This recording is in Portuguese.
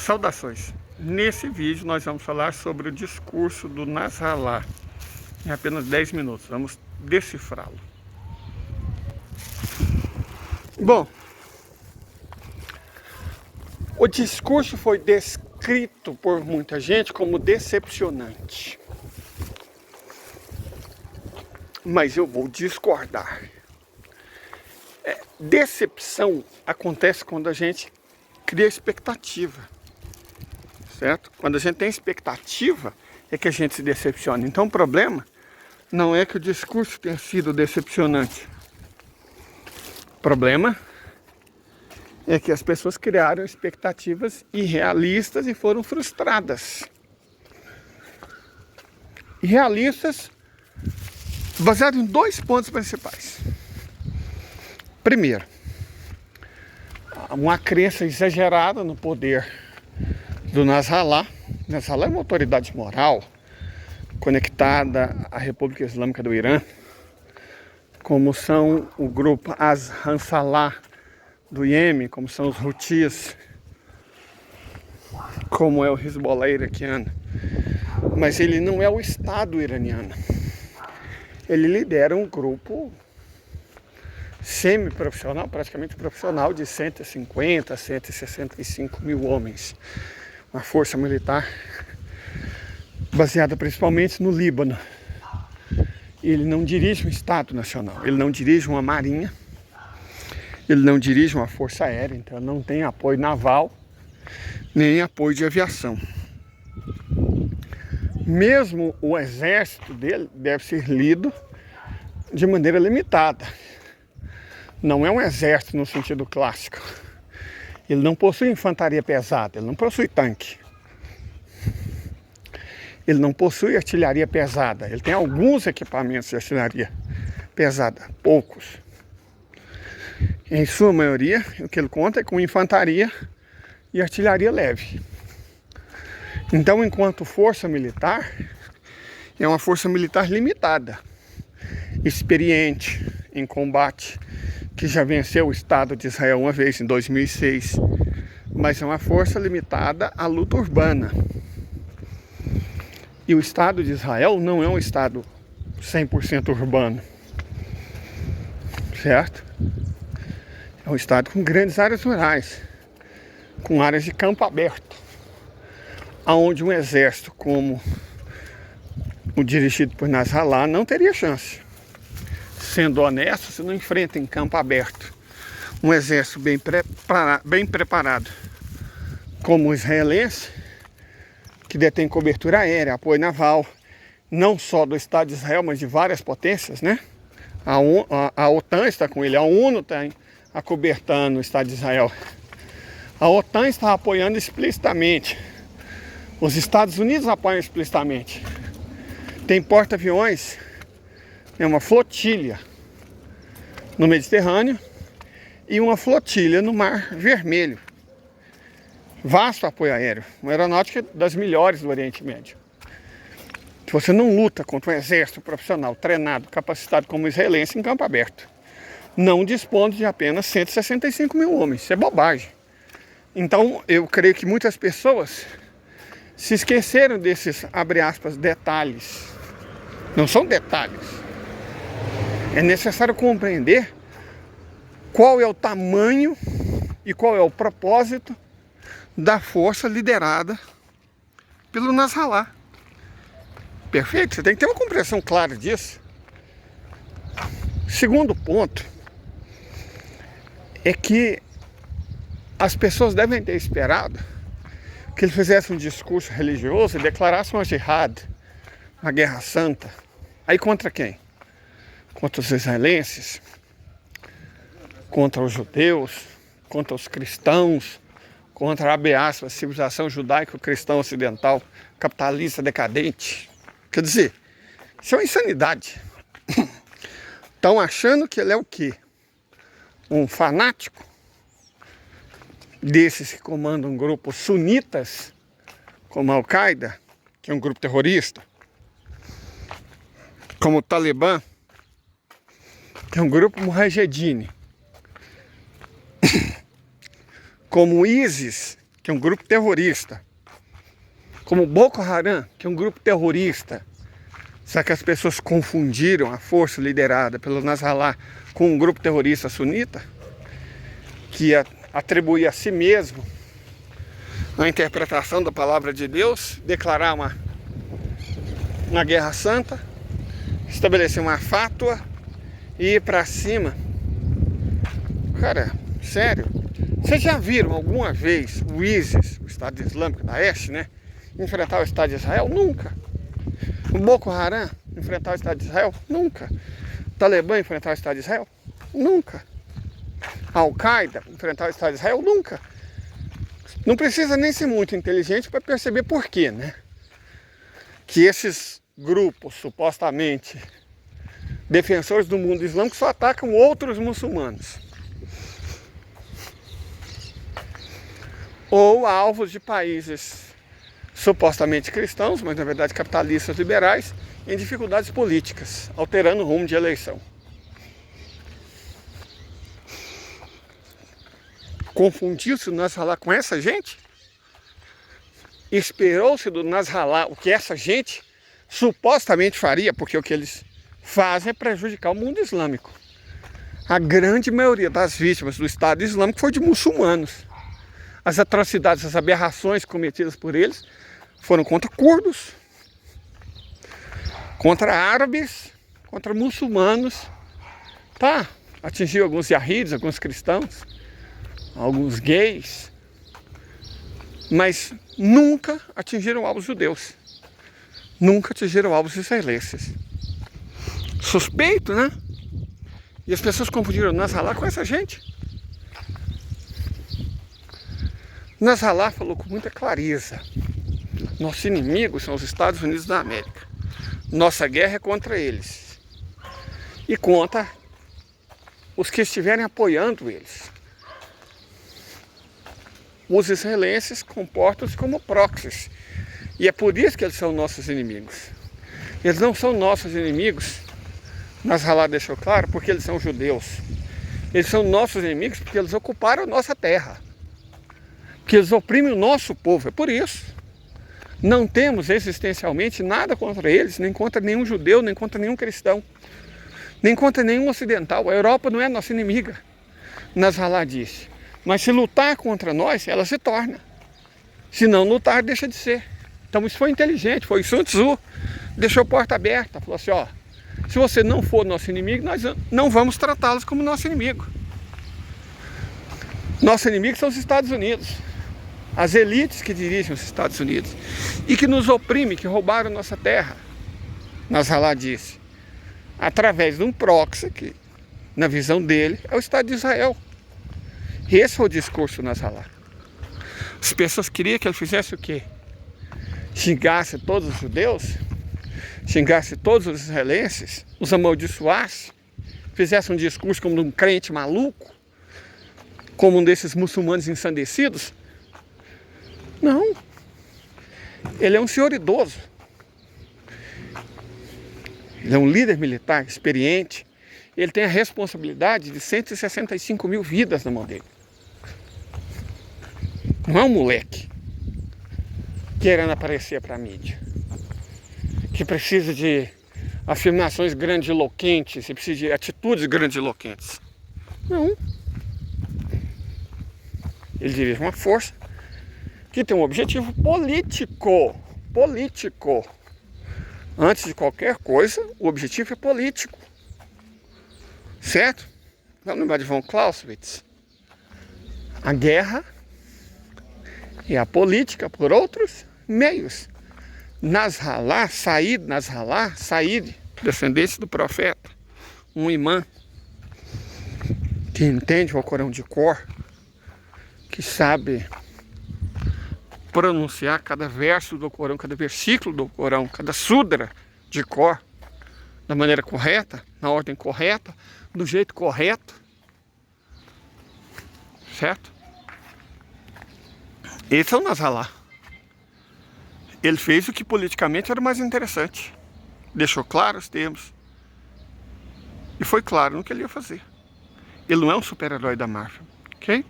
Saudações! Nesse vídeo nós vamos falar sobre o discurso do Nasrallah em apenas 10 minutos. Vamos decifrá-lo. Bom, o discurso foi descrito por muita gente como decepcionante. Mas eu vou discordar. Decepção acontece quando a gente cria expectativa, certo? Quando a gente tem expectativa é que a gente se decepciona. Então o problema não é que o discurso tenha sido decepcionante. O problema é que as pessoas criaram expectativas irrealistas e foram frustradas. Irrealistas baseado em 2 pontos principais. Primeiro, uma crença exagerada no poder do Nasrallah. Nasrallah é uma autoridade moral conectada à República Islâmica do Irã, como são o grupo Ansarullah do Iêmen, como são os Houthis, como é o Hezbollah iraquiano. Mas ele não é o Estado iraniano. Ele lidera um grupo semi-profissional, praticamente profissional, de 150 a 165 mil homens. Uma força militar baseada principalmente no Líbano. Ele não dirige um Estado nacional, ele não dirige uma marinha, ele não dirige uma força aérea, então não tem apoio naval, nem apoio de aviação. Mesmo o exército dele deve ser lido de maneira limitada. Não é um exército no sentido clássico. Ele não possui infantaria pesada, ele não possui tanque. Ele não possui artilharia pesada. Ele tem alguns equipamentos de artilharia pesada, poucos. Em sua maioria, o que ele conta é com infantaria e artilharia leve. Então, enquanto força militar, é uma força militar limitada, experiente em combate, que já venceu o Estado de Israel uma vez, em 2006, mas é uma força limitada à luta urbana. E o Estado de Israel não é um Estado 100% urbano, certo? É um Estado com grandes áreas rurais, com áreas de campo aberto, onde um exército como o dirigido por Nasrallah não teria chance. Sendo honesto, você não enfrenta em campo aberto um exército bem preparado como o israelense, que detém cobertura aérea, apoio naval, não só do Estado de Israel, mas de várias potências, né? A OTAN está com ele, a ONU está acobertando o Estado de Israel. A OTAN está apoiando explicitamente. Os Estados Unidos apoiam explicitamente. Tem porta-aviões, é uma flotilha no Mediterrâneo e uma flotilha no Mar Vermelho. Vasto apoio aéreo, uma aeronáutica das melhores do Oriente Médio. Se você não luta contra um exército profissional, treinado, capacitado como israelense em campo aberto, não dispondo de apenas 165 mil homens, isso é bobagem. Então eu creio que muitas pessoas se esqueceram desses, abre aspas, detalhes. Não são detalhes. É necessário compreender qual é o tamanho e qual é o propósito da força liderada pelo Nasrallah. Perfeito? Você tem que ter uma compreensão clara disso. Segundo ponto é que as pessoas devem ter esperado que ele fizesse um discurso religioso e declarasse uma jihad, uma guerra santa. Aí contra quem? Contra os israelenses, contra os judeus, contra os cristãos, contra, abre aspas, a civilização judaico-cristã ocidental, capitalista decadente. Quer dizer, isso é uma insanidade. Estão achando que ele é o quê? Um fanático desses que comandam grupos sunitas, como a Al-Qaeda, que é um grupo terrorista, como o Talibã, que é um grupo mujahedin, como o ISIS, que é um grupo terrorista, como Boko Haram, que é um grupo terrorista. Será que as pessoas confundiram a força liderada pelo Nasrallah com um grupo terrorista sunita, que atribuía a si mesmo a interpretação da palavra de Deus, declarar uma guerra santa, estabelecer uma fátua e ir para cima? Cara, sério, vocês já viram alguma vez o ISIS, o Estado Islâmico da Daesh, né, enfrentar o Estado de Israel? Nunca. O Boko Haram enfrentar o Estado de Israel? Nunca. O Talibã enfrentar o Estado de Israel? Nunca. A Al-Qaeda enfrentar o Estado de Israel? Nunca. Não precisa nem ser muito inteligente para perceber por quê, né? Que esses grupos, supostamente defensores do mundo islâmico, só atacam outros muçulmanos. Ou alvos de países supostamente cristãos, mas na verdade capitalistas liberais, em dificuldades políticas, alterando o rumo de eleição. Confundiu-se o Nasrallah com essa gente? Esperou-se do Nasrallah o que essa gente supostamente faria, porque o que eles fazem é prejudicar o mundo islâmico. A grande maioria das vítimas do Estado Islâmico foi de muçulmanos. As atrocidades, as aberrações cometidas por eles foram contra curdos, contra árabes, contra muçulmanos. Tá, atingiu alguns yazidis, alguns cristãos, alguns gays, mas nunca atingiram alvos judeus, nunca atingiram alvos israelenses. Suspeito, né? E as pessoas confundiram Nasrallah com essa gente. Nasrallah falou com muita clareza: nossos inimigos são os Estados Unidos da América. Nossa guerra é contra eles e contra os que estiverem apoiando eles. Os israelenses comportam-se como proxies, e é por isso que eles são nossos inimigos. Eles não são nossos inimigos, Nasrallah deixou claro, porque eles são judeus. Eles são nossos inimigos porque eles ocuparam a nossa terra, porque eles oprimem o nosso povo. É por isso. Não temos existencialmente nada contra eles, nem contra nenhum judeu, nem contra nenhum cristão, nem contra nenhum ocidental. A Europa não é nossa inimiga, Nasrallah disse. Mas se lutar contra nós, ela se torna. Se não lutar, deixa de ser. Então isso foi inteligente, foi Sun Tzu. Deixou a porta aberta, falou assim, ó, se você não for nosso inimigo, nós não vamos tratá-los como nosso inimigo. Nosso inimigo são os Estados Unidos. As elites que dirigem os Estados Unidos e que nos oprimem, que roubaram nossa terra. Nasrallah disse, através de um proxy, que na visão dele é o Estado de Israel. Esse foi o discurso do Nasrallah. As pessoas queriam que ele fizesse o quê? Xingasse todos os judeus, xingasse todos os israelenses, os amaldiçoasse, fizesse um discurso como de um crente maluco, como um desses muçulmanos ensandecidos. Não. Ele é um senhor idoso. Ele é um líder militar experiente. Ele tem a responsabilidade de 165 mil vidas na mão dele. Não é um moleque querendo aparecer para a mídia, que precisa de afirmações grandiloquentes, que precisa de atitudes grandiloquentes. Não. Ele dirige uma força que tem um objetivo político. Político. Antes de qualquer coisa, o objetivo é político. Certo? Vamos lembrar de von Clausewitz. A guerra e a política por outros meios. Nasrallah, Said, descendente do profeta, um imã que entende o Alcorão de cor, que sabe pronunciar cada verso do Alcorão, cada versículo do Alcorão, cada sudra de cor, da maneira correta, na ordem correta, do jeito correto. Certo? Esse é o Nasrallah. Ele fez o que politicamente era mais interessante. Deixou claro os termos. E foi claro no que ele ia fazer. Ele não é um super-herói da Marvel, ok?